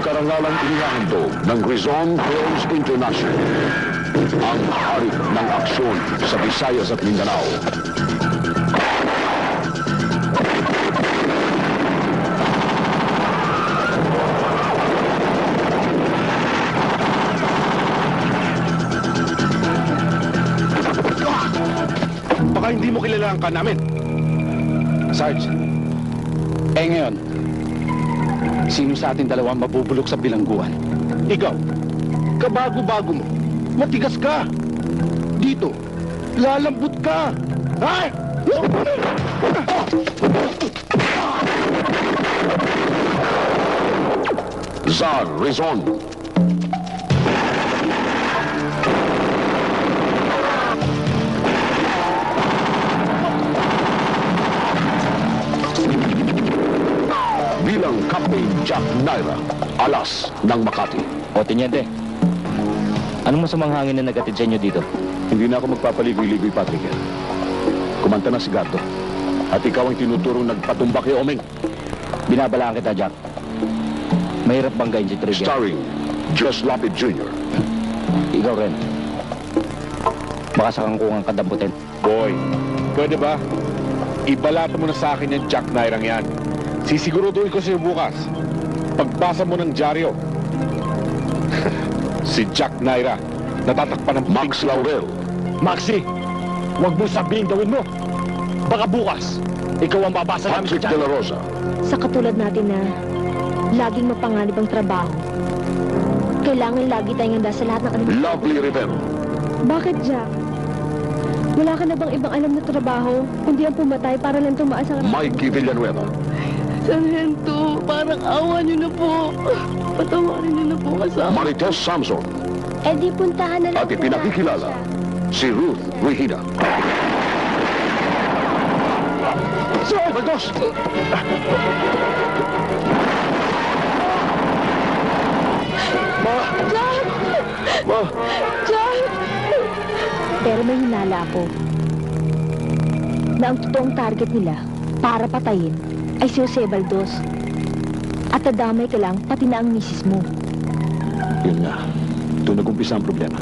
karangalang inihahandog ng Rizon Hills International, ang hari ng aksyon sa Visayas at Mindanao. Baka hindi mo kilala ang ka namin. Sarge, ngayon, sino sa ating dalawa mabubulok sa bilangguan? Ikaw, kabago-bago mo. Matigas ka. Dito, lalambot ka. Ha? Zar Rizon. Bilang Captain Jack Naira, alas ng Makati. O, Teniente, anong masamang hangin na nagatid sa inyo dito? Hindi na ako magpapaligoy-ligoy, Patrick. Kumanta na si Gato. At ikaw ang tinuturong nagpatumba kay Omeng. Binabalaan kita, Jack. Mahirap banggain si Trivia. Starring Jess Lapid Jr. Ikaw rin. Baka sa kangkungang kadamputin. Boy, pwede ba? Ibalata mo na sa akin yung Jack Nairang yan. Sisiguruduhin ko sa'yo bukas. Pagbasa mo ng dyaryo. Si Jack Naira, natatakpan ng Max Laurel. Maxi, huwag mo sabihin gawin mo. Baka bukas, ikaw ang babasa namin Patrick sa De dyaryo. La Rosa. Sa katulad natin na laging mapanganib ang trabaho, kailangan lagi tayong handa sa lahat ng kalimutan. Lovely Rivero. Bakit, Jack? Wala ka na bang ibang alam na trabaho, kundi ang pumatay para lang tumaas ang Mikey Villanueva. Sargento, parang awa niyo na po. Patawarin niyo na po kasama. Marites Samson. Eh di puntahan na lang At ipinakikilala si Ruth Regina. Sir! Bagos! Jack! Jack! Pero may hinala ako na ang totoong target nila para patayin ay si Jose Baldos. At nadamay ka lang pati na ang misis mo. Yun nga. Doon nag-umpisa ang problema.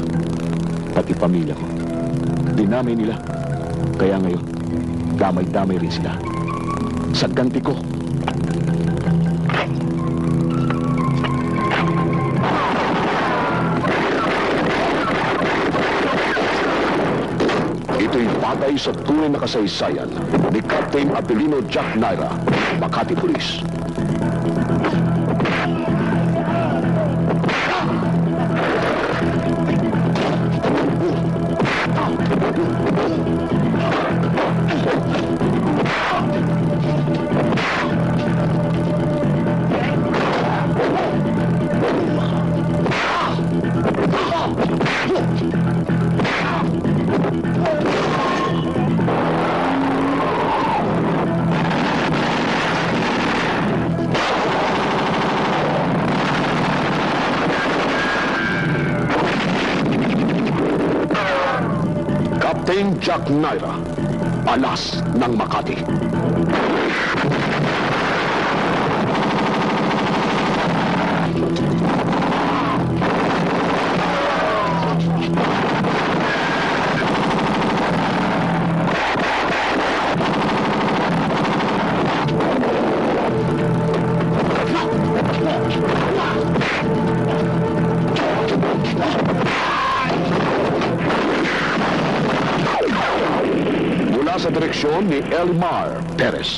Pati pamilya ko. Dinamay nila. Kaya ngayon, damay-damay rin sila. Sa ganti ko. Ito'y batay sa tunay na kasaysayan ni Captain Abilino Jack Naira, Makati Police. Captain Jack Naira, alas ng Makati. Sa direksyon ni Elmar Perez.